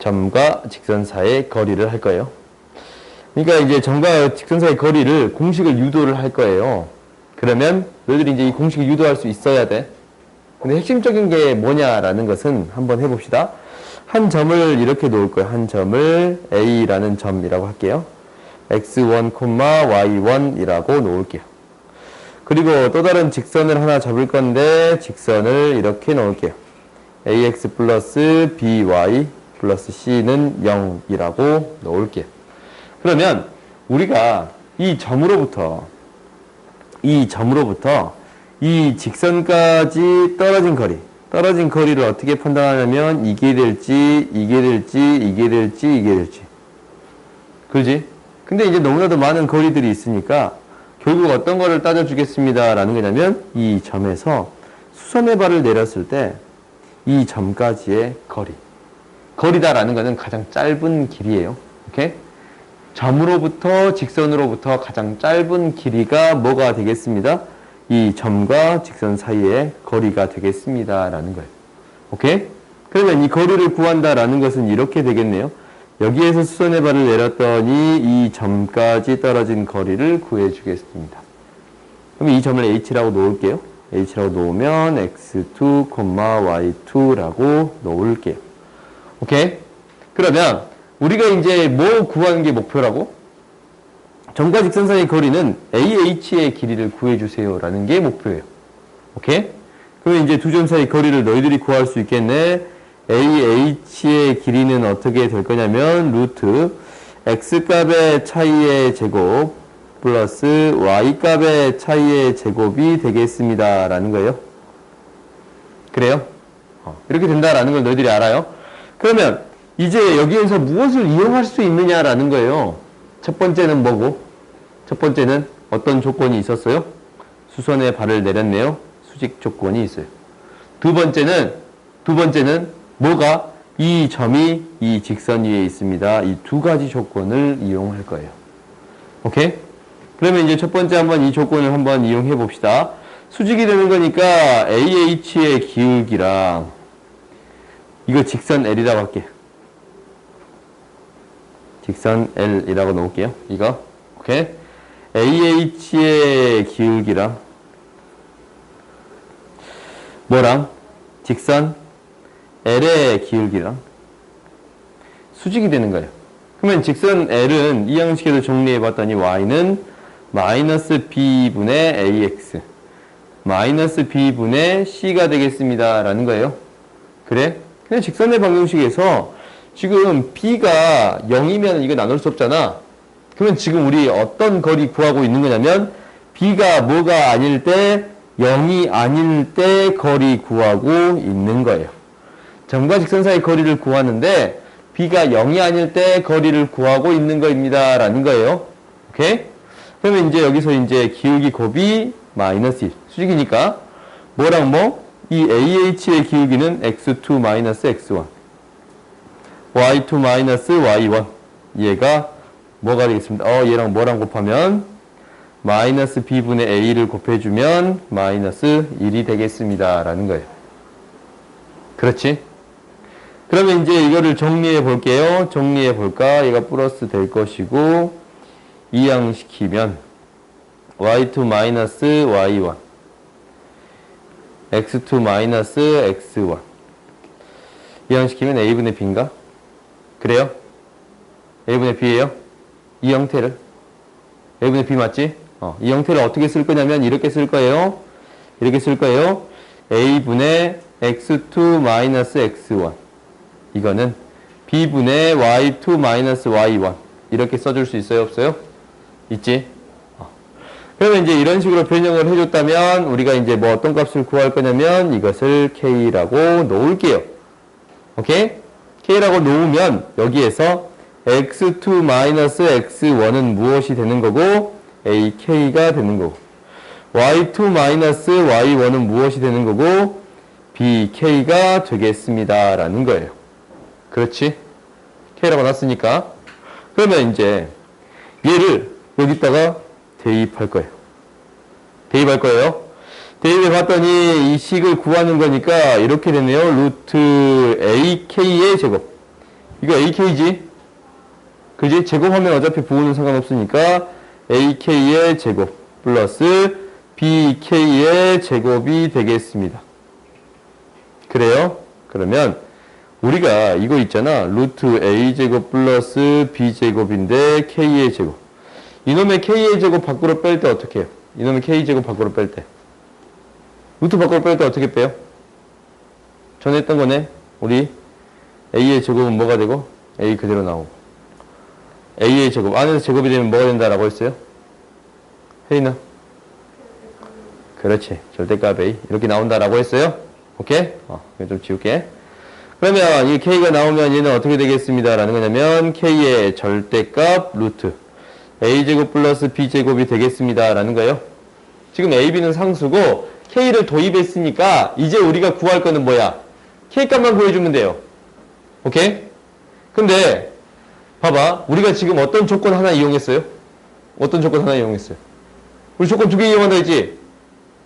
점과 직선 사이의 거리를 할 거예요. 그러니까 이제 점과 직선 사이의 거리를 공식을 유도를 할 거예요. 그러면 너희들이 이제 이 공식을 유도할 수 있어야 돼. 근데 핵심적인 게 뭐냐라는 것은 한번 해봅시다. 한 점을 이렇게 놓을 거예요. 한 점을 A라는 점이라고 할게요. x1, y1이라고 놓을게요. 그리고 또 다른 직선을 하나 잡을 건데 직선을 이렇게 놓을게요. ax 플러스 by 플러스 c는 0이라고 놓을게요. 그러면 우리가 이 점으로부터 이 직선까지 떨어진 거리를 어떻게 판단하냐면 이게 될지 그렇지? 근데 이제 너무나도 많은 거리들이 있으니까 결국 어떤 거를 따져주겠습니다 라는 거냐면 이 점에서 수선의 발을 내렸을 때 이 점까지의 거리다라는 거는 가장 짧은 길이에요. 오케이? 점으로부터 직선으로부터 가장 짧은 길이가 뭐가 되겠습니다? 이 점과 직선 사이의 거리가 되겠습니다 라는 거예요. 오케이? 그러면 이 거리를 구한다라는 것은 이렇게 되겠네요. 여기에서 수선의 발을 내렸더니 이 점까지 떨어진 거리를 구해주겠습니다. 그럼 이 점을 H라고 놓을게요. H라고 놓으면 X2, Y2라고 놓을게요. 오케이? 그러면 우리가 이제 뭐 구하는 게 목표라고? 점과 직선 사이의 거리는 AH의 길이를 구해주세요 라는 게 목표예요. 오케이? 그러면 이제 두 점 사이 거리를 너희들이 구할 수 있겠네. AH의 길이는 어떻게 될 거냐면 루트 X값의 차이의 제곱 플러스 Y값의 차이의 제곱이 되겠습니다 라는 거예요. 그래요? 이렇게 된다라는 걸 너희들이 알아요. 그러면 이제 여기에서 무엇을 이용할 수 있느냐라는 거예요. 첫 번째는 뭐고? 첫 번째는 어떤 조건이 있었어요? 수선의 발을 내렸네요. 수직 조건이 있어요. 두 번째는 뭐가? 이 점이 이 직선 위에 있습니다. 이 두 가지 조건을 이용할 거예요. 오케이? 그러면 이제 첫 번째 한번 이 조건을 한번 이용해 봅시다. 수직이 되는 거니까 AH의 기울기랑 이거 직선 L이라고 할게요. 직선 L이라고 놓을게요. 이거. 오케이? AH의 기울기랑 뭐랑? 직선 L의 기울기랑 수직이 되는 거예요. 그러면 직선 L은 이 형식에서 정리해 봤더니 Y는 마이너스 B분의 AX 마이너스 B분의 C가 되겠습니다 라는 거예요. 그래? 근데 직선의 방정식에서 지금 B가 0이면 이거 나눌 수 없잖아. 그러면 지금 우리 어떤 거리 구하고 있는 거냐면 B가 뭐가 아닐 때 0이 아닐 때 거리 구하고 있는 거예요. 점과 직선 사이 거리를 구하는데 B가 0이 아닐 때 거리를 구하고 있는 거입니다 라는 거예요. 오케이? 그러면 이제 여기서 이제 기울기 곱이 마이너스 1 수직이니까 뭐랑 뭐? 이 AH의 기울기는 x2 마이너스 x1 y2 마이너스 y1 얘가 뭐가 되겠습니다. 얘랑 뭐랑 곱하면 마이너스 b분의 a를 곱해주면 마이너스 1이 되겠습니다 라는 거예요. 그렇지? 그러면 이제 이거를 정리해 볼게요. 정리해 볼까? 얘가 플러스 될 것이고 이항시키면 y2 마이너스 y1 x2 마이너스 x1 이항시키면 a분의 b인가? 그래요? a분의 b예요? 이 형태를 a분의 b 맞지? 이 형태를 어떻게 쓸 거냐면 이렇게 쓸 거예요. 이렇게 쓸 거예요. a분의 x2 마이너스 x1 이거는 b분의 y2 마이너스 y1 이렇게 써줄 수 있어요? 없어요? 있지? 그러면 이제 이런 식으로 변형을 해줬다면 우리가 이제 뭐 어떤 값을 구할 거냐면 이것을 k라고 놓을게요. 오케이? k라고 놓으면 여기에서 x2 마이너스 x1은 무엇이 되는 거고 ak가 되는 거고 y2 마이너스 y1은 무엇이 되는 거고 bk가 되겠습니다 라는 거예요. 그렇지? k라고 놨으니까 그러면 이제 얘를 여기다가 대입할 거예요. 대입할 거예요. 대입해 봤더니 이 식을 구하는 거니까 이렇게 되네요. 루트 ak의 제곱 이거 AK지? 그지? 제곱하면 어차피 부호는 상관없으니까 AK의 제곱 플러스 BK의 제곱이 되겠습니다. 그래요? 그러면 우리가 이거 있잖아. 루트 A제곱 플러스 B제곱인데 K의 제곱. 이놈의 K의 제곱 밖으로 뺄 때 어떻게 해요? 이놈의 K제곱 밖으로 뺄 때. 루트 밖으로 뺄 때 어떻게 빼요? 전에 했던 거네. 우리 A의 제곱은 뭐가 되고? A 그대로 나오고. A의 제곱. 안에서 제곱이 되면 뭐가 된다라고 했어요? 혜인아? 그렇지. 절대값 A. 이렇게 나온다라고 했어요? 오케이? 이거 좀 지울게. 그러면 이 K가 나오면 얘는 어떻게 되겠습니다. 라는 거냐면 K의 절대값 루트 A제곱 플러스 B제곱이 되겠습니다. 라는 거예요. 지금 A, B는 상수고 K를 도입했으니까 이제 우리가 구할 거는 뭐야? K값만 구해주면 돼요. 오케이? 근데 봐봐. 우리가 지금 어떤 조건 하나 이용했어요? 어떤 조건 하나 이용했어요? 우리 조건 2개 이용한다 했지?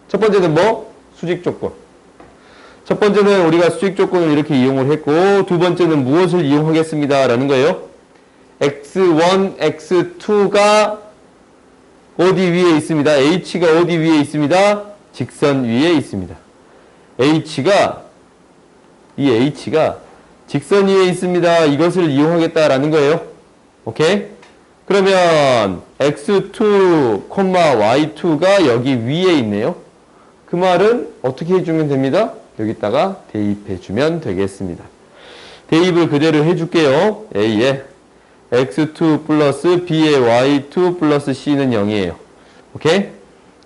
첫 번째는 뭐? 수직 조건. 첫 번째는 우리가 수직 조건을 이렇게 이용을 했고 두 번째는 무엇을 이용하겠습니다. 라는 거예요. x1, x2가 어디 위에 있습니다. h가 어디 위에 있습니다. 직선 위에 있습니다. 이 h가 직선 위에 있습니다. 이것을 이용하겠다라는 거예요. 오케이? 그러면 x2, y2가 여기 위에 있네요. 그 말은 어떻게 해주면 됩니다. 여기다가 대입해주면 되겠습니다. 대입을 그대로 해줄게요. A에 x2 플러스 B의 y2 플러스 C는 0이에요. 오케이?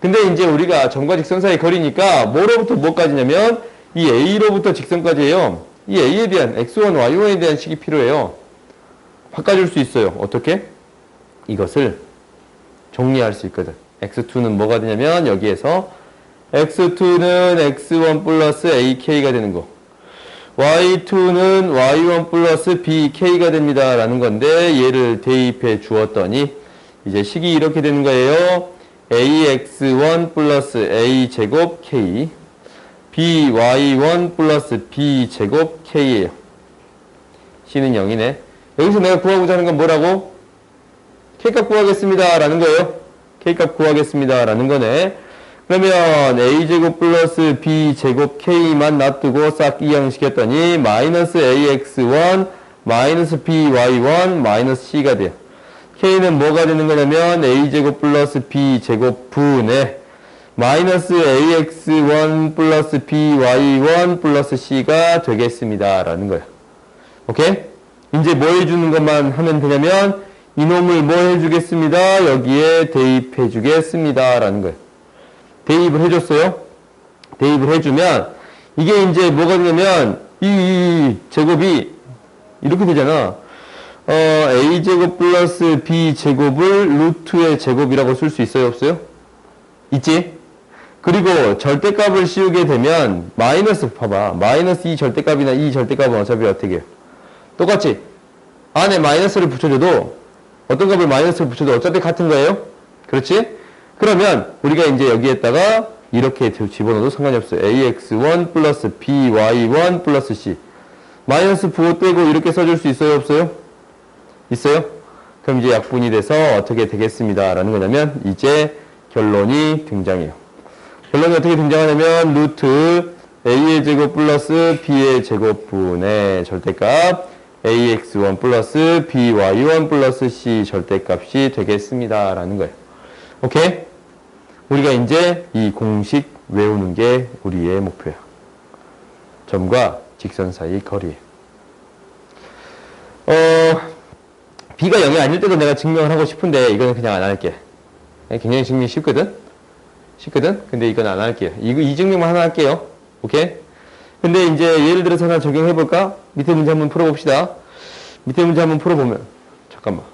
근데 이제 우리가 점과 직선 사이 거리니까 뭐로부터 뭐까지냐면 이 A로부터 직선까지예요. 이 A에 대한 x1, y1에 대한 식이 필요해요. 바꿔줄 수 있어요. 어떻게? 이것을 정리할 수 있거든. x2는 뭐가 되냐면 여기에서 x2는 x1 플러스 ak가 되는 거. y2는 y1 플러스 bk가 됩니다. 라는 건데 얘를 대입해 주었더니 이제 식이 이렇게 되는 거예요. ax1 플러스 a제곱 k by1 플러스 b제곱 k예요. c는 0이네. 여기서 내가 구하고자 하는 건 뭐라고? k값 구하겠습니다. 라는 거예요. k값 구하겠습니다. 라는 거네. 그러면 a제곱 플러스 b제곱 k만 놔두고 싹 이항시켰더니 마이너스 ax1 마이너스 by1 마이너스 c가 돼요. k는 뭐가 되는 거냐면 a제곱 플러스 b제곱 분의 마이너스 ax1 플러스 by1 플러스 c가 되겠습니다. 라는 거예요. 오케이? 이제 뭐 해주는 것만 하면 되냐면 이놈을 뭐 해주겠습니다. 여기에 대입해 주겠습니다. 라는 거예요. 대입을 해줬어요. 대입을 해주면 이게 이제 뭐가 되냐면 이 제곱이 이렇게 되잖아. a제곱 플러스 b제곱을 루트의 제곱이라고 쓸 수 있어요? 없어요? 있지? 그리고 절대값을 씌우게 되면 마이너스 봐봐. 마이너스 이 절대값이나 이 절대값은 어차피 어떻게 해요? 똑같이 안에 마이너스를 붙여줘도 어떤 값을 마이너스를 붙여도 어차피 같은 거예요? 그렇지? 그러면 우리가 이제 여기에다가 이렇게 집어넣어도 상관이 없어요. ax1 플러스 by1 플러스 c 마이너스 부호 떼고 이렇게 써줄 수 있어요? 없어요? 있어요? 그럼 이제 약분이 돼서 어떻게 되겠습니다. 라는 거냐면 이제 결론이 등장해요. 결론이 어떻게 등장하냐면 루트 a의 제곱 플러스 b의 제곱분의 절대값 ax1 플러스 by1 플러스 c 절대값이 되겠습니다. 라는 거예요. 오케이? 우리가 이제 이 공식 외우는 게 우리의 목표야. 점과 직선 사이 거리. b가 0이 아닐 때도 내가 증명을 하고 싶은데 이거는 그냥 안 할게. 굉장히 증명이 쉽거든? 근데 이건 안 할게요. 이 증명만 하나 할게요. 오케이? 근데 이제 예를 들어서 하나 적용해볼까? 밑에 문제 한번 풀어봅시다. 밑에 문제 한번 풀어보면 잠깐만.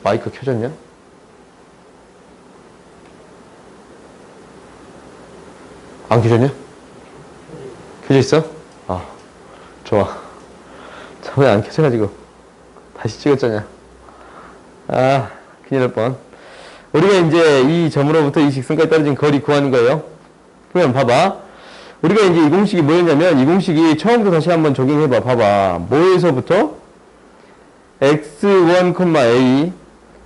마이크 켜졌냐? 안 켜졌냐? 켜져 있어? 아, 좋아. 왜 안 켜져가지고 다시 찍었잖아. 아, 큰일 날 뻔. 우리가 이제 이 점으로부터 이 직선까지 떨어진 거리 구하는 거예요. 그러면 봐봐. 우리가 이제 이 공식이 뭐였냐면 이 공식이 처음부터 다시 한번 적용해봐. 봐봐. 뭐에서부터? x1, a,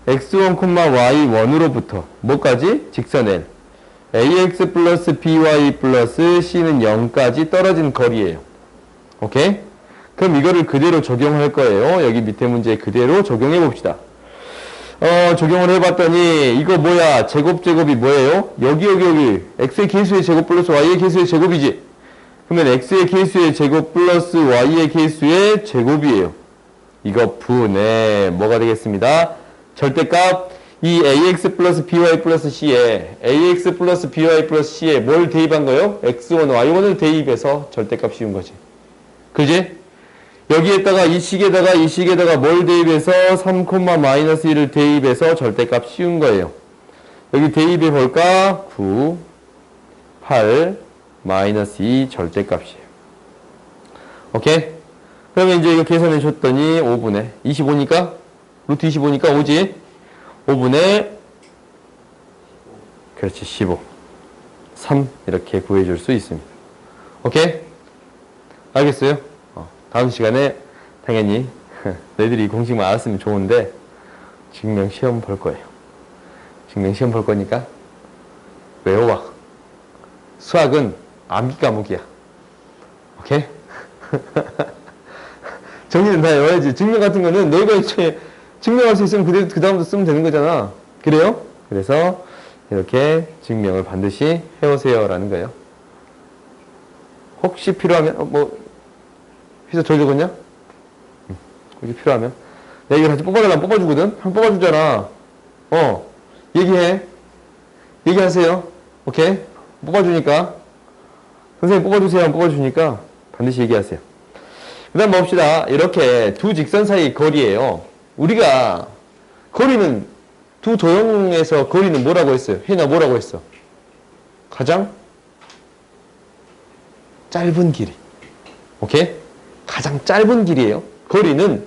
x1, y1으로부터 뭐까지? 직선 L. ax 플러스 by 플러스 c는 0까지 떨어진 거리예요. 오케이? 그럼 이거를 그대로 적용할 거예요. 여기 밑에 문제에 그대로 적용해 봅시다. 적용을 해봤더니 이거 뭐야? 제곱이 뭐예요? 여기 x의 계수의 제곱 플러스 y의 계수의 제곱이지. 그러면 x의 계수의 제곱 플러스 y의 계수의 제곱이에요. 이거 분의 뭐가 되겠습니다? 절대값 이 ax 플러스 by 플러스 c에 ax 플러스 by 플러스 c에 뭘 대입한 거예요? x1, y1을 대입해서 절대값 씌운 거지. 그지? 여기에다가 이 식에다가 뭘 대입해서 3, 마이너스 1을 대입해서 절대값 씌운 거예요. 여기 대입해 볼까? 9, 8, 마이너스 2 절대값이에요. 오케이? 그러면 이제 이거 계산해 줬더니 5분의 25니까 루트 25니까 5지? 5분의 그렇지 15 3 이렇게 구해줄 수 있습니다. 오케이? 알겠어요? 다음 시간에 당연히 너희들이 공식만 알았으면 좋은데 증명 시험 볼 거예요. 증명 시험 볼 거니까 외워와. 수학은 암기 과목이야. 오케이? 정리는 다 외워야지. 증명 같은 거는 너희가 이제 증명할 수 있으면 그 다음부터 쓰면 되는 거잖아. 그래요? 그래서 이렇게 증명을 반드시 해오세요 라는 거예요. 혹시 필요하면 휘서 저 적었냐? 혹시 필요하면 내가 이거 같이 뽑아달라면 뽑아주거든? 한 뽑아주잖아. 얘기하세요. 오케이? 뽑아주니까 선생님 뽑아주세요. 뽑아주니까 반드시 얘기하세요. 그 다음 봅시다. 이렇게 두 직선 사이 거리예요. 우리가 거리는 두 도형에서 거리는 뭐라고 했어요? 혜인아 뭐라고 했어? 가장 짧은 길이. 오케이? 가장 짧은 길이에요. 거리는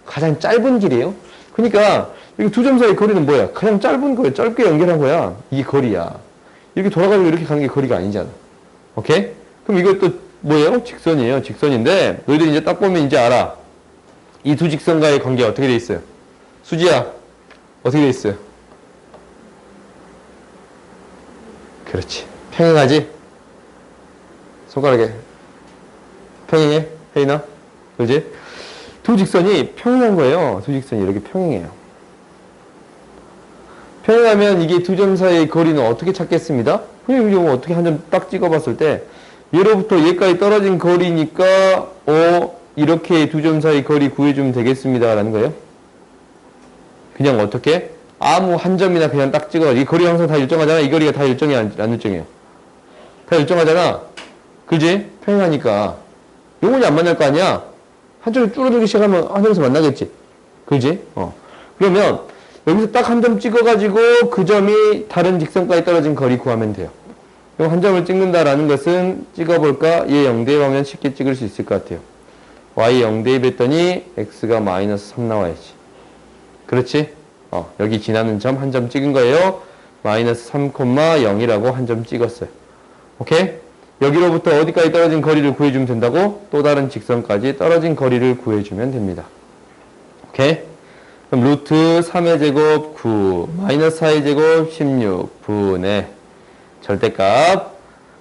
가장 짧은 길이에요. 그러니까 이 두 점 사이 거리는 뭐야? 가장 짧은 거예요. 짧게 연결한 거야. 이게 거리야. 이렇게 돌아가지고 이렇게 가는 게 거리가 아니잖아. 오케이? 그럼 이것도 뭐예요? 직선이에요. 직선인데 너희들이 이제 딱 보면 이제 알아. 이 두 직선과의 관계가 어떻게 돼 있어요? 수지야, 어떻게 돼 있어요? 그렇지. 평행하지? 손가락에. 평행해? 혜인아? 그지? 두 직선이 평행한 거예요. 두 직선이 이렇게 평행해요. 평행하면 이게 두 점 사이의 거리는 어떻게 찾겠습니다? 그냥 이거 어떻게 한 점 딱 찍어봤을 때 얘로부터 얘까지 떨어진 거리니까 이렇게 두 점 사이 거리 구해주면 되겠습니다 라는 거예요. 그냥 어떻게? 아무 한 점이나 그냥 딱 찍어. 이 거리가 항상 다 일정하잖아. 이 거리가 다 일정해 안 일정해요? 다 일정하잖아. 그지? 평행하니까 영원히 안 만날 거 아니야? 한 점이 줄어들기 시작하면 한 점에서 만나겠지. 그지? 그러면 여기서 딱 한 점 찍어가지고 그 점이 다른 직선까지 떨어진 거리 구하면 돼요. 그럼 한 점을 찍는다라는 것은 찍어볼까? 얘 0대입하면 쉽게 찍을 수 있을 것 같아요. y 0대입했더니 x가 마이너스 3 나와야지. 그렇지? 여기 지나는 점 한 점 찍은 거예요. 마이너스 3,0이라고 한 점 찍었어요. 오케이? 여기로부터 어디까지 떨어진 거리를 구해주면 된다고? 또 다른 직선까지 떨어진 거리를 구해주면 됩니다. 오케이? 그럼 루트 3의 제곱 9 마이너스 4의 제곱 16 분의 절대값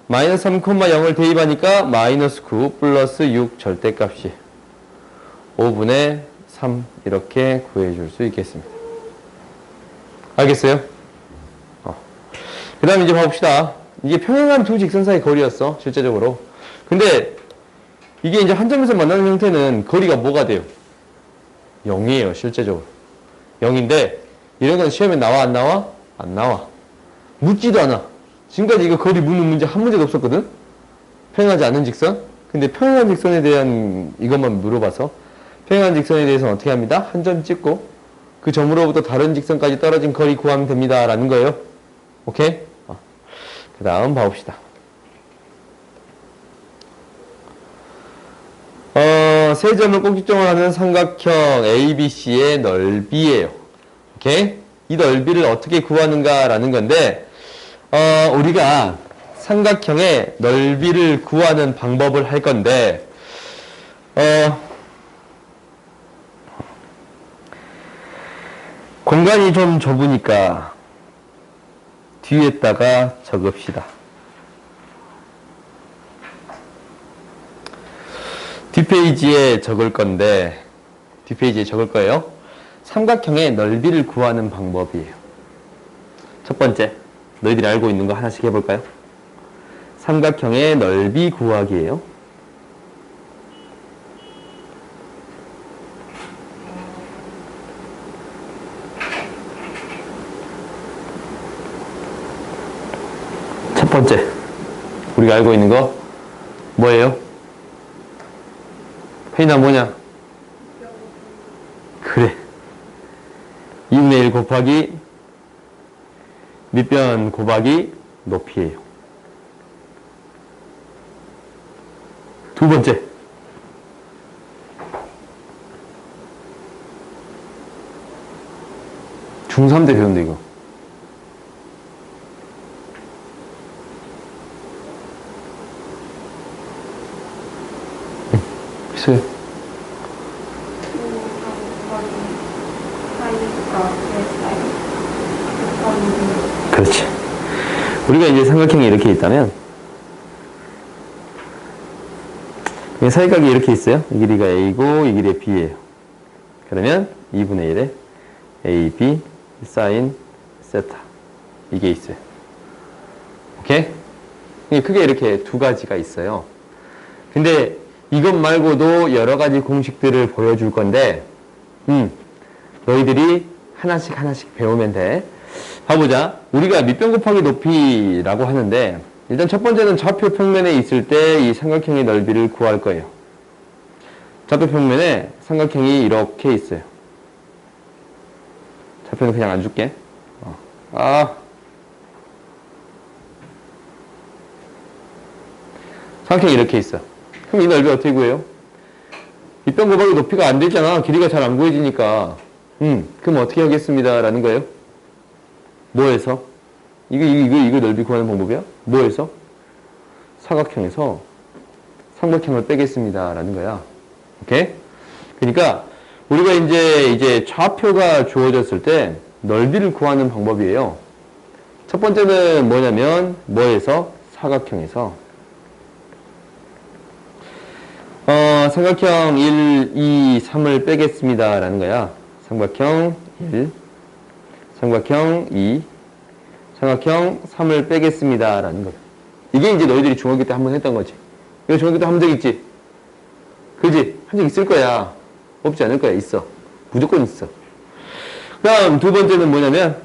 마이너스 3,0을 대입하니까 마이너스 9 플러스 6 절대값이 5분의 3 이렇게 구해줄 수 있겠습니다. 알겠어요? 그 다음 이제 봐봅시다. 이게 평행한 두 직선 사이 거리였어 실제적으로. 근데 이게 이제 한 점에서 만나는 형태는 거리가 뭐가 돼요? 0이에요 실제적으로. 0인데 이런 건 시험에 나와 안 나와? 안 나와. 묻지도 않아. 지금까지 이거 거리 묻는 문제 한 문제도 없었거든? 평행하지 않은 직선? 근데 평행한 직선에 대한 이것만 물어봐서 평행한 직선에 대해서는 어떻게 합니다? 한 점 찍고 그 점으로부터 다른 직선까지 떨어진 거리 구하면 됩니다 라는 거예요. 오케이? 그 다음 봐봅시다. 세 점을 꼭지점을 하는 삼각형 ABC의 넓이에요. 오케이? 이 넓이를 어떻게 구하는가 라는 건데 우리가 삼각형의 넓이를 구하는 방법을 할 건데 공간이 좀 좁으니까 뒤에다가 적읍시다. 뒷페이지에 적을 거예요. 삼각형의 넓이를 구하는 방법이에요. 첫 번째, 너희들이 알고 있는 거 하나씩 해볼까요? 삼각형의 넓이 구하기예요. 첫 번째, 우리가 알고 있는 거 뭐예요? 혜인아 뭐냐? 그래. 2분의 1 곱하기 밑변 곱하기 높이에요. 두 번째. 중3 때 배운다 이거. 글쎄요. 그렇지. 우리가 이제 삼각형이 이렇게 있다면 사이각이 이렇게 있어요. 이 길이가 A고 이 길이가 B예요. 그러면 2분의 1에 AB 사인 세타 이게 있어요. 오케이? 크게 이렇게 두 가지가 있어요. 근데 이것 말고도 여러 가지 공식들을 보여줄 건데 너희들이 하나씩 배우면 돼. 봐보자. 우리가 밑변 곱하기 높이라고 하는데 일단 첫 번째는 좌표 평면에 있을 때 이 삼각형의 넓이를 구할 거예요. 좌표 평면에 삼각형이 이렇게 있어요. 좌표는 그냥 안 줄게. 삼각형이 이렇게 있어. 그럼 이 넓이 어떻게 구해요? 밑변 곱하기 높이가 안 되잖아. 길이가 잘 안 구해지니까. 그럼 어떻게 하겠습니다. 라는 거예요. 뭐에서? 이거 넓이 구하는 방법이야? 뭐에서? 사각형에서 삼각형을 빼겠습니다. 라는 거야. 오케이? 그러니까, 우리가 이제 좌표가 주어졌을 때 넓이를 구하는 방법이에요. 첫 번째는 뭐냐면, 뭐에서? 사각형에서. 삼각형 1, 2, 3을 빼겠습니다. 라는 거야. 삼각형 1, 삼각형 2, 삼각형 3을 빼겠습니다. 라는 거야. 이게 이제 너희들이 중학교 때 한번 했던 거지. 이거 중학교 때 한 적 있지? 그지? 한 적 있을 거야. 없지 않을 거야. 있어. 무조건 있어. 그 다음 두 번째는 뭐냐면,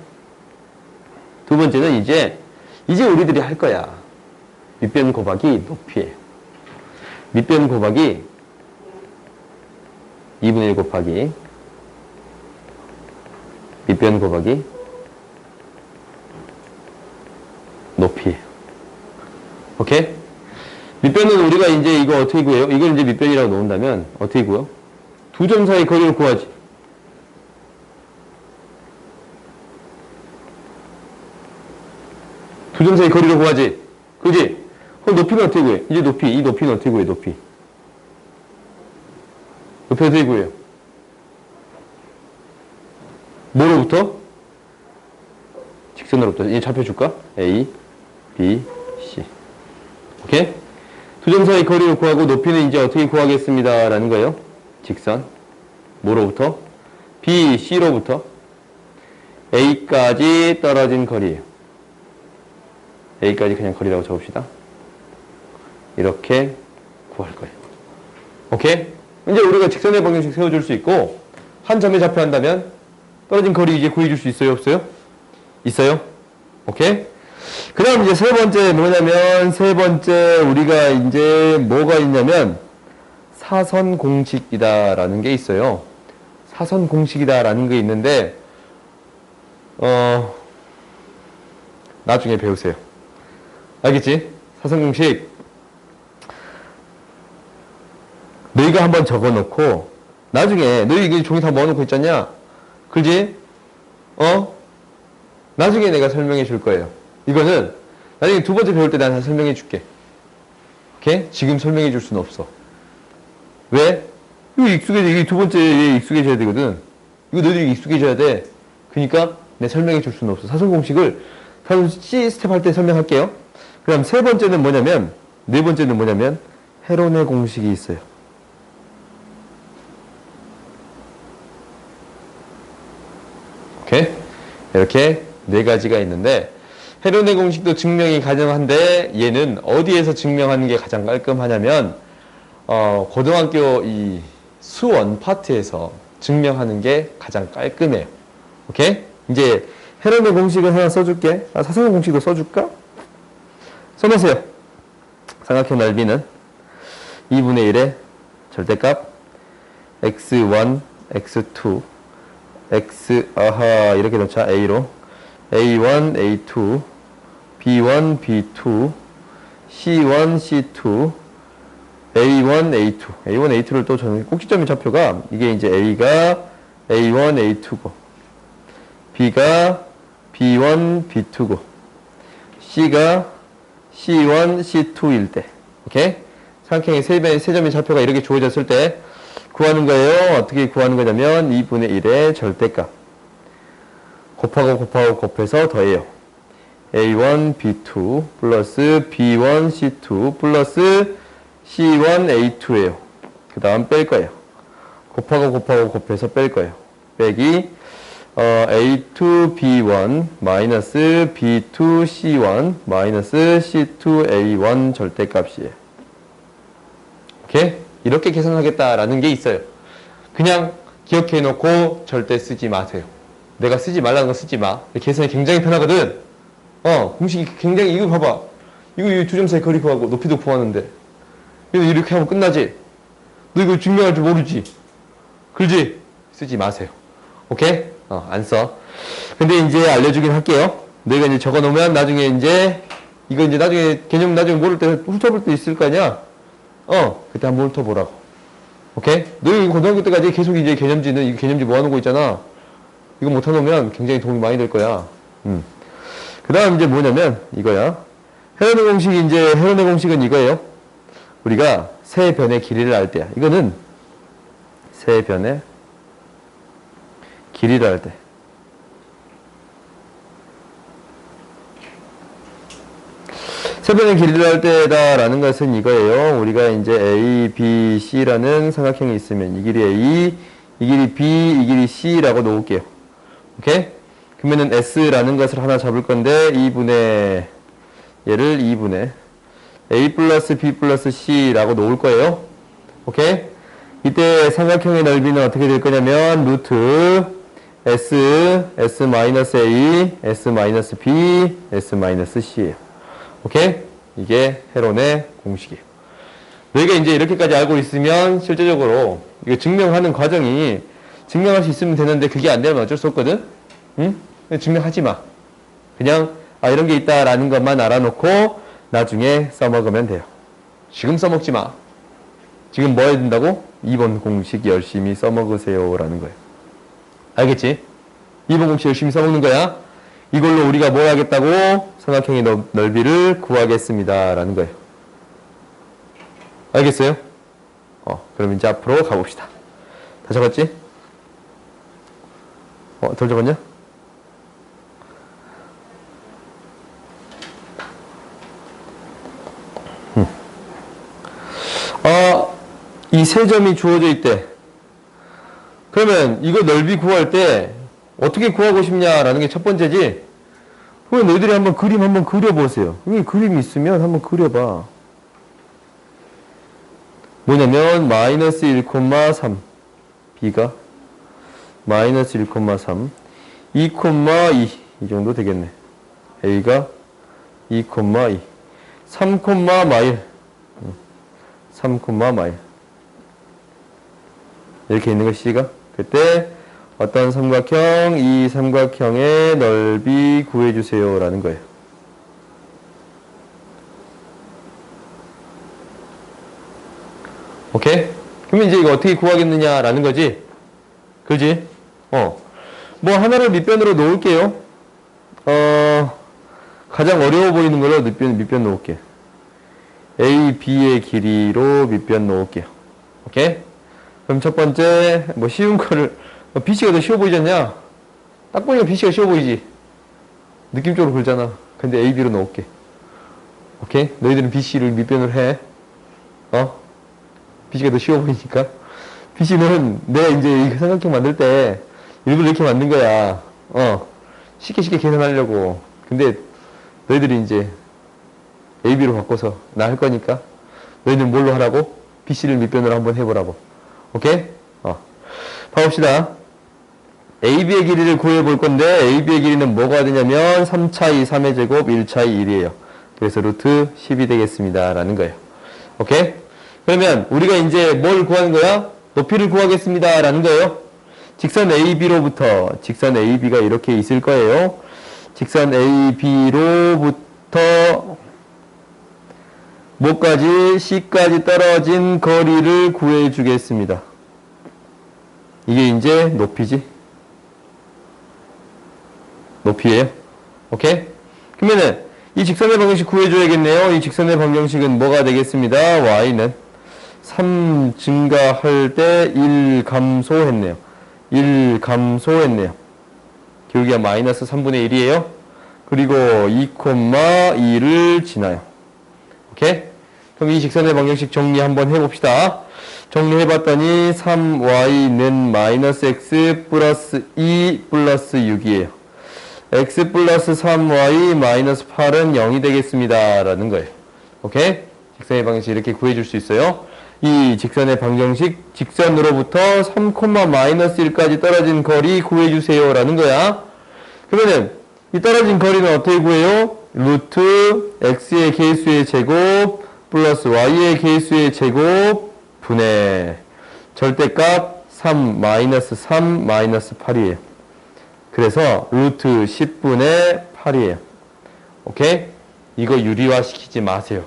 두 번째는 이제 우리들이 할 거야. 밑변 곱하기 높이에요. 밑변 곱하기 2분의 1 곱하기 밑변 곱하기 높이에요. 오케이? 밑변은 우리가 이제 이거 어떻게 구해요? 이걸 이제 밑변이라고 놓은다면 어떻게 구해요? 두 점 사이 거리를 구하지. 두 점 사이 거리를 구하지. 그지? 그럼 높이는 어떻게 구해? 이제 이 높이는 어떻게 구해? 높이 어떻게 구해요? 뭐로부터? 직선으로부터. 이제 좌표 줄까? A, B, C. 오케이? 두 점 사이 거리를 구하고 높이는 이제 어떻게 구하겠습니다. 라는 거예요. 직선. 뭐로부터? B, C로부터 A까지 떨어진 거리예요. A까지 그냥 거리라고 적읍시다. 이렇게 구할 거예요. 오케이? 이제 우리가 직선의 방정식 세워줄 수 있고 한 점에 좌표 한다면 떨어진 거리 이제 구해줄 수 있어요? 없어요? 있어요? 오케이? 그 다음 이제 세 번째 뭐냐면 세 번째 우리가 이제 뭐가 있냐면 사선 공식이다 라는 게 있어요. 사선 공식이다 라는 게 있는데 나중에 배우세요. 알겠지? 사선 공식 너희가 한번 적어놓고 나중에 너희 이게 종이 다 모아놓고 있잖냐? 그지? 나중에 내가 설명해 줄 거예요. 이거는 나중에 두 번째 배울 때 내가 설명해 줄게. 오케이? 지금 설명해 줄 수는 없어. 왜? 이거 두 번째에 익숙해져야 되거든. 이거 너희들이 익숙해져야 돼. 그러니까 내 설명해 줄 수는 없어. 사선 공식을 다음 C 스텝 할 때 설명할게요. 그다음 세 번째는 뭐냐면, 네 번째는 뭐냐면 헤론의 공식이 있어요. 오케이? 이렇게 네 가지가 있는데 헤론의 공식도 증명이 가능한데 얘는 어디에서 증명하는 게 가장 깔끔하냐면 고등학교 이 수원 파트에서 증명하는 게 가장 깔끔해요. 오케이? 이제 헤론의 공식을 하나 써줄게. 사선의 공식도 써줄까? 써보세요. 삼각형 넓이는 2분의 1의 절대값 x1, x2, 이렇게 넣자. a로 a1, a2, b1, b2, c1, c2, a1, a2를 또 저는 꼭지점의 좌표가 이게 이제 a가 a1, a2고 b가 b1, b2고 c가 c1, c2일 때, 오케이? 삼각형의 세 점의 좌표가 이렇게 주어졌을 때 구하는 거예요. 어떻게 구하는 거냐면 2분의 1의 절대값 곱해서 더해요. a1, b2 플러스 b1, c2 플러스 c1, a2예요. 그 다음 뺄 거예요. 곱해서 뺄 거예요. 빼기 a2, b1 마이너스 b2, c1 마이너스 c2, a1 절대값이에요. 오케이? 이렇게 계산하겠다라는 게 있어요. 그냥 기억해 놓고 절대 쓰지 마세요. 내가 쓰지 말라는 거 쓰지 마. 계산이 굉장히 편하거든. 공식이 굉장히, 이거 봐봐. 이거 두 점 사이 거리 구하고 높이도 구하는데. 이렇게 하면 끝나지? 너 이거 증명할 줄 모르지? 그러지? 쓰지 마세요. 오케이? 안 써. 근데 이제 알려주긴 할게요. 너희가 이제 적어 놓으면 나중에 이제, 이거 이제 나중에 개념 나중에 모를 때 훑어볼 때 있을 거 아니야? 그때 한번 훑어보라고. 오케이? 너희 고등학교 때까지 계속 이제 개념지는, 이 개념지 모아놓은 거 있잖아. 이거 못해놓으면 굉장히 도움이 많이 될 거야. 그 다음 이제 뭐냐면, 이거야. 헤론의 공식은 이거예요. 우리가 세 변의 길이를 알 때야. 이거는 세 변의 길이를 할 때. 세 변의 길이를 할 때다라는 것은 이거예요. 우리가 이제 A, B, C라는 삼각형이 있으면 이 길이 A, 이 길이 B, 이 길이 C라고 놓을게요. 오케이? 그러면은 S라는 것을 하나 잡을 건데 얘를 2분의 A 플러스 B 플러스 C라고 놓을 거예요. 오케이? 이때 삼각형의 넓이는 어떻게 될 거냐면 루트 S 마이너스 A, S 마이너스 B, S 마이너스 C예요. 오케이? 이게 헤론의 공식이에요. 너희가 이제 이렇게까지 알고 있으면 실제적으로 이거 증명하는 과정이 증명할 수 있으면 되는데 그게 안 되면 어쩔 수 없거든? 응? 증명하지 마. 그냥 이런 게 있다라는 것만 알아놓고 나중에 써먹으면 돼요. 지금 써먹지 마. 지금 뭐 해야 된다고? 2번 공식 열심히 써먹으세요 라는 거예요. 알겠지? 2번 공식 열심히 써먹는 거야. 이걸로 우리가 뭘 하겠다고? 삼각형의 넓이를 구하겠습니다 라는 거예요. 알겠어요? 그럼 이제 앞으로 가봅시다. 다 적었지? 덜 적었냐? 이 세 점이 주어져 있대. 그러면 이거 넓이 구할 때 어떻게 구하고 싶냐라는 게 첫 번째지. 그럼 너희들이 한번 그림 한번 그려보세요. 여기 그림이 있으면 한번 그려봐. 뭐냐면 마이너스 1,3 B가 마이너스 1,3 2,2 이 정도 되겠네. A가 2,2 3, 마일 3, 마일 이렇게 있는 거 C가. 그때 어떤 삼각형, 이 삼각형의 넓이 구해주세요 라는 거예요. 오케이? 그러면 이제 이거 어떻게 구하겠느냐 라는 거지? 그지? 뭐 하나를 밑변으로 놓을게요. 가장 어려워 보이는 걸로 밑변 놓을게. A, B의 길이로 밑변 놓을게요. 오케이? 그럼 첫 번째, 쉬운 거를, BC가 더 쉬워 보이지 않냐? 딱 보니까 BC가 쉬워 보이지? 느낌적으로 그러잖아. 근데 AB로 넣을게. 오케이? 너희들은 BC를 밑변을 해. BC가 더 쉬워 보이니까. BC는 내가 이제 이 삼각형 만들 때 일부러 이렇게 만든 거야. 쉽게 계산하려고. 근데 너희들이 이제 AB로 바꿔서 나 할 거니까 너희는 뭘로 하라고? BC를 밑변으로 한번 해보라고. 오케이? 봐봅시다. AB의 길이를 구해볼 건데 AB의 길이는 뭐가 되냐면 3차이 3의 제곱 1차이 1이에요. 그래서 루트 10이 되겠습니다. 라는 거예요. 오케이? 그러면 우리가 이제 뭘 구하는 거야? 높이를 구하겠습니다. 라는 거예요. 직선 AB로부터 직선 AB가 이렇게 있을 거예요. 직선 AB로부터 뭐까지? C까지 떨어진 거리를 구해주겠습니다. 이게 이제 높이지. 높이에요. 오케이? 그러면은 이 직선의 방정식 구해줘야겠네요. 이 직선의 방정식은 뭐가 되겠습니다. y는 3 증가할 때 1 감소했네요. 1 감소했네요. 기울기가 마이너스 3분의 1이에요. 그리고 2,2를 지나요. 오케이? 그럼 이 직선의 방정식 정리 한번 해봅시다. 정리해봤더니 3y는 마이너스 x 플러스 2 플러스 6이에요. x 플러스 3y 마이너스 8은 0이 되겠습니다. 라는 거예요. 오케이? 직선의 방정식 이렇게 구해줄 수 있어요. 이 직선의 방정식 직선으로부터 3, 마이너스 1까지 떨어진 거리 구해주세요. 라는 거야. 그러면은 이 떨어진 거리는 어떻게 구해요? 루트 x의 계수의 제곱 플러스 y의 계수의 제곱 분의 절대값 3 마이너스 3 마이너스 8이에요. 그래서 루트 10분의 8이에요. 오케이? 이거 유리화시키지 마세요.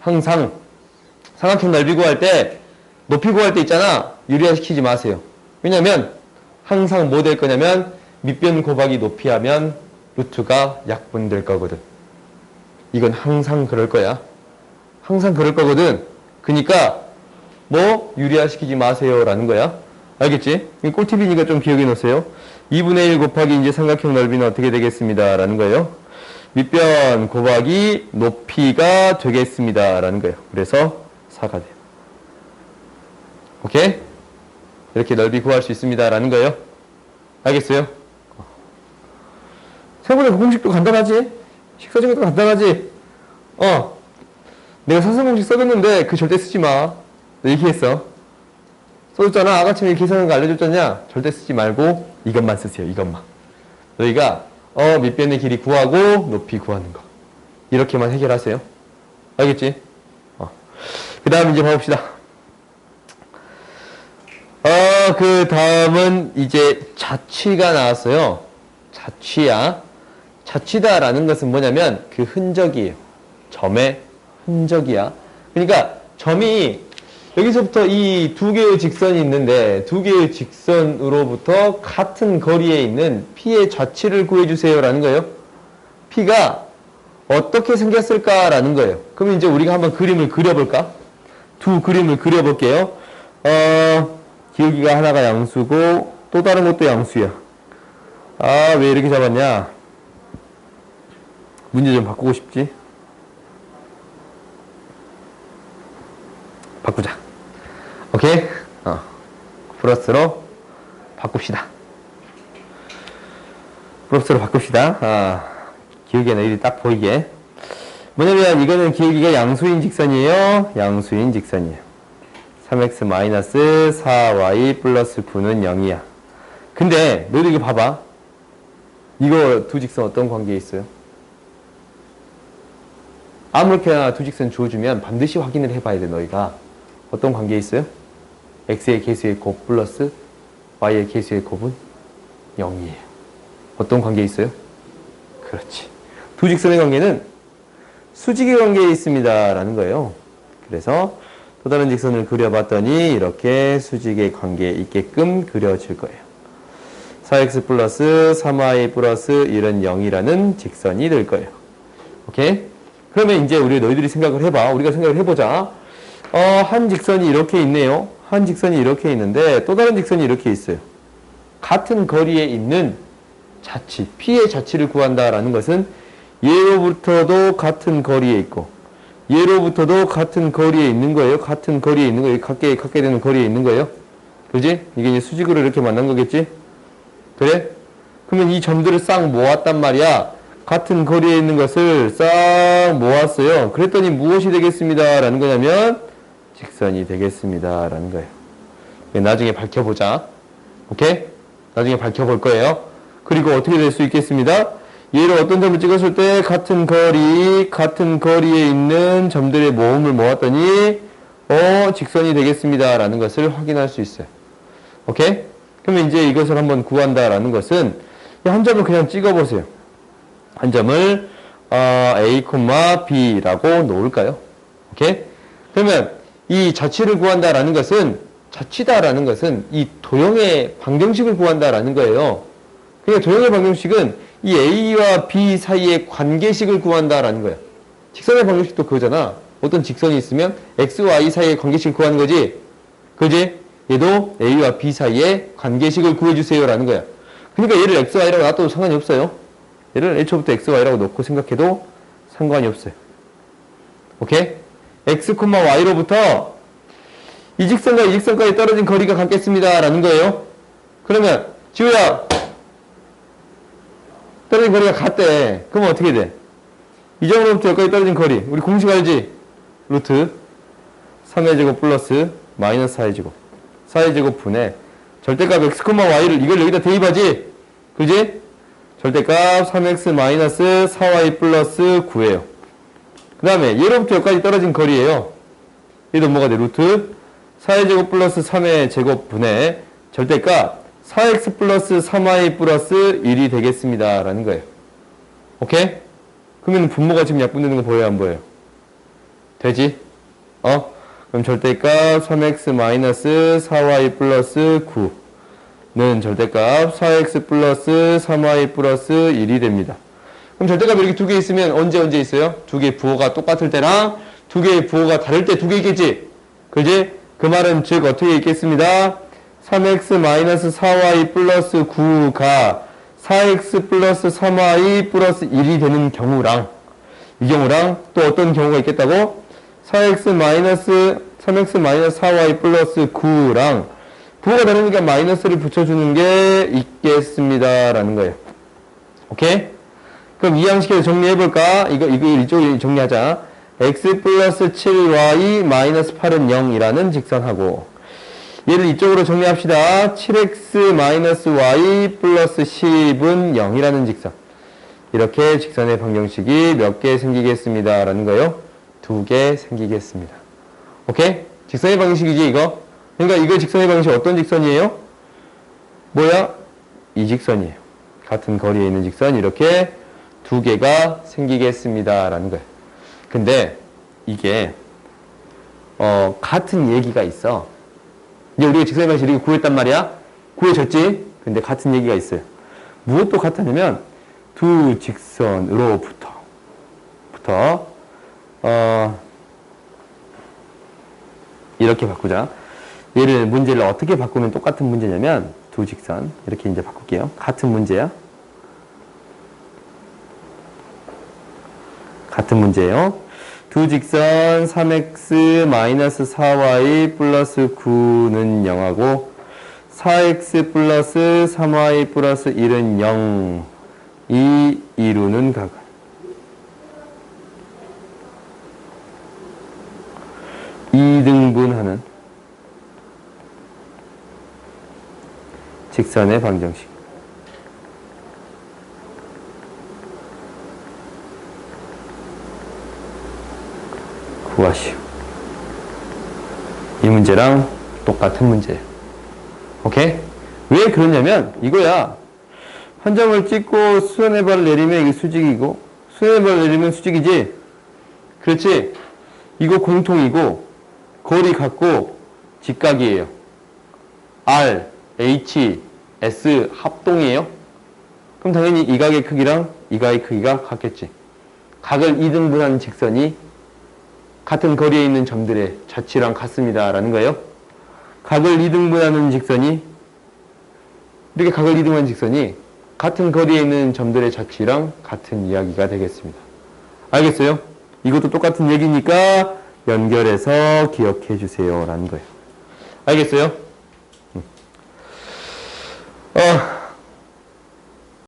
항상 삼각형 넓이 구할 때 높이 구할 때 있잖아. 유리화시키지 마세요. 왜냐면 항상 뭐 될 거냐면 밑변 곱하기 높이 하면 루트가 약분될 거거든. 이건 항상 그럴 거야. 항상 그럴 거거든. 그러니까 뭐 유리화시키지 마세요 라는 거야. 알겠지? 꿀팁이니까 좀 기억해 놓으세요. 2분의 1 곱하기 이제 삼각형 넓이는 어떻게 되겠습니다. 라는 거예요. 밑변 곱하기 높이가 되겠습니다. 라는 거예요. 그래서 4가 돼요. 오케이? 이렇게 넓이 구할 수 있습니다. 라는 거예요. 알겠어요? 생각보다 그 공식도 간단하지? 식사진 것도 간단하지? 내가 사성공식 써줬는데 그 절대 쓰지 마. 너 이렇게 했어. 써줬잖아. 아가침에 계산한 거 알려줬잖냐? 절대 쓰지 말고 이것만 쓰세요. 이것만. 너희가 밑변의 길이 구하고 높이 구하는 거. 이렇게만 해결하세요. 알겠지? 그 다음 이제 봐봅시다. 그 다음은 이제 자취가 나왔어요. 자취야. 자취다라는 것은 뭐냐면 그 흔적이에요. 점의 흔적이야. 그러니까 점이 여기서부터 이 두 개의 직선이 있는데 두 개의 직선으로부터 같은 거리에 있는 P의 좌치를 구해주세요 라는 거예요. P가 어떻게 생겼을까라는 거예요. 그럼 이제 우리가 한번 그림을 그려볼까? 두 그림을 그려볼게요. 기울기가 하나가 양수고 또 다른 것도 양수야. 왜 이렇게 잡았냐? 문제 좀 바꾸고 싶지? 바꾸자. 오케이? 플러스로 바꿉시다. 플러스로 바꿉시다. 기울기나 일이 딱 보이게. 뭐냐면 이거는 기울기가 양수인 직선이에요. 양수인 직선이에요. 3x 마이너스 4y 플러스 9는 0이야. 근데 너희들 이거 봐봐. 이거 두 직선 어떤 관계에 있어요? 아무렇게나 두 직선 주어주면 반드시 확인을 해봐야 돼. 너희가 어떤 관계에 있어요? x의 계수의 곱 플러스 y의 계수의 곱은 0이에요. 어떤 관계에 있어요? 그렇지. 두 직선의 관계는 수직의 관계에 있습니다 라는 거예요. 그래서 또 다른 직선을 그려봤더니 이렇게 수직의 관계에 있게끔 그려질 거예요. 4x 플러스 3y 플러스 1은 0이라는 직선이 될 거예요. 오케이? 그러면 이제 너희들이 생각을 해봐. 우리가 생각을 해보자. 한 직선이 이렇게 있네요. 한 직선이 이렇게 있는데 또 다른 직선이 이렇게 있어요. 같은 거리에 있는 자치, P의 자치를 구한다라는 것은 얘로부터도 같은 거리에 있고 얘로부터도 같은 거리에 있는 거예요. 같은 거리에 있는 거예요. 갖게 되는 거리에 있는 거예요. 그지? 이게 이제 수직으로 이렇게 만난 거겠지? 그래? 그러면 이 점들을 싹 모았단 말이야. 같은 거리에 있는 것을 싹 모았어요. 그랬더니 무엇이 되겠습니다. 라는 거냐면 직선이 되겠습니다. 라는 거예요. 나중에 밝혀보자. 오케이? 나중에 밝혀볼 거예요. 그리고 어떻게 될 수 있겠습니다. 얘를 어떤 점을 찍었을 때 같은 거리에 있는 점들의 모음을 모았더니 직선이 되겠습니다. 라는 것을 확인할 수 있어요. 오케이? 그러면 이제 이것을 한번 구한다라는 것은 한 점을 그냥 찍어보세요. 한 점을 A, B라고 놓을까요? 오케이? 그러면 이 자치를 구한다라는 것은 자치다라는 것은 이 도형의 방정식을 구한다라는 거예요. 그러니까 도형의 방정식은 이 A와 B 사이의 관계식을 구한다라는 거예요. 직선의 방정식도 그거잖아. 어떤 직선이 있으면 X와 Y 사이의 관계식을 구하는 거지. 그지? 얘도 A와 B 사이의 관계식을 구해주세요 라는 거야. 그러니까 얘를 X, Y라고 놔둬도 상관이 없어요. 얘를 애초부터 X, Y라고 놓고 생각해도 상관이 없어요. 오케이? X, Y로부터 이 직선과 이 직선까지 떨어진 거리가 같겠습니다 라는 거예요. 그러면 지우야, 떨어진 거리가 같대. 그러면 어떻게 돼? 이 점으로부터 여기까지 떨어진 거리, 우리 공식 알지? 루트 3의 제곱 플러스 마이너스 4의 제곱 4의 제곱 분의 절대값 x, y를 이걸 여기다 대입하지? 그지? 절대값 3x 마이너스 4y 플러스 9예요. 그 다음에 얘로부터 여기까지 떨어진 거리예요. 얘도 뭐가 돼? 루트 4의 제곱 플러스 3의 제곱 분의 절대값 4x 플러스 3y 플러스 1이 되겠습니다. 라는 거예요. 오케이? 그러면 분모가 지금 약분되는 거 보여요? 안 보여요? 되지? 그럼 절대값 3x 마이너스 4y 플러스 9는 절대값 4x 플러스 3y 플러스 1이 됩니다. 그럼 절대값 이렇게 두 개 있으면 언제 있어요? 두 개의 부호가 똑같을 때랑 두 개의 부호가 다를 때 두 개 있겠지? 그지? 그 말은 즉 어떻게 있겠습니다? 3x 마이너스 4y 플러스 9가 4x 플러스 3y 플러스 1이 되는 경우랑 이 경우랑 또 어떤 경우가 있겠다고? 3x 마이너스 4y 플러스 9랑 부호가 다르니까 마이너스를 붙여주는 게 있겠습니다. 라는 거예요. 오케이? 그럼 이 양식에서 정리해볼까? 이쪽에 정리하자. x 플러스 7y 마이너스 8은 0이라는 직선하고 얘를 이쪽으로 정리합시다. 7x 마이너스 y 플러스 10은 0이라는 직선. 이렇게 직선의 방정식이 몇 개 생기겠습니다. 라는 거예요. 2개 생기겠습니다. 오케이? 직선의 방정식이지 이거? 그러니까 이거 직선의 방정식 어떤 직선이에요? 뭐야? 이 직선이에요. 같은 거리에 있는 직선 이렇게 2개가 생기겠습니다. 라는 거예요. 근데 이게 같은 얘기가 있어. 이제 우리가 직선의 방정식 이렇게 구했단 말이야? 구해졌지? 근데 같은 얘기가 있어요. 무엇도 같았냐면 두 직선으로부터 이렇게 바꾸자. 문제를 어떻게 바꾸면 똑같은 문제냐면 두 직선 이렇게 이제 바꿀게요. 같은 문제야. 같은 문제예요. 두 직선 3x 마이너스 4y 플러스 9는 0하고 4x 플러스 3y 플러스 1은 0 이 이루는 각을 이등분하는 직선의 방정식. 구하시오. 이 문제랑 똑같은 문제예요. 오케이? 왜 그러냐면 이거야. 한 점을 찍고 수선의 발을 내리면 이게 수직이고 수선의 발을 내리면 수직이지? 그렇지? 이거 공통이고 거리 같고 직각이에요. R, H, S 합동이에요. 그럼 당연히 이 각의 크기랑 이 각의 크기가 같겠지. 각을 2등분하는 직선이 같은 거리에 있는 점들의 자치랑 같습니다. 라는 거예요. 각을 2등분하는 직선이 이렇게 각을 2등분하는 직선이 같은 거리에 있는 점들의 자취랑 같은 이야기가 되겠습니다. 알겠어요? 이것도 똑같은 얘기니까 연결해서 기억해 주세요 라는 거예요. 알겠어요?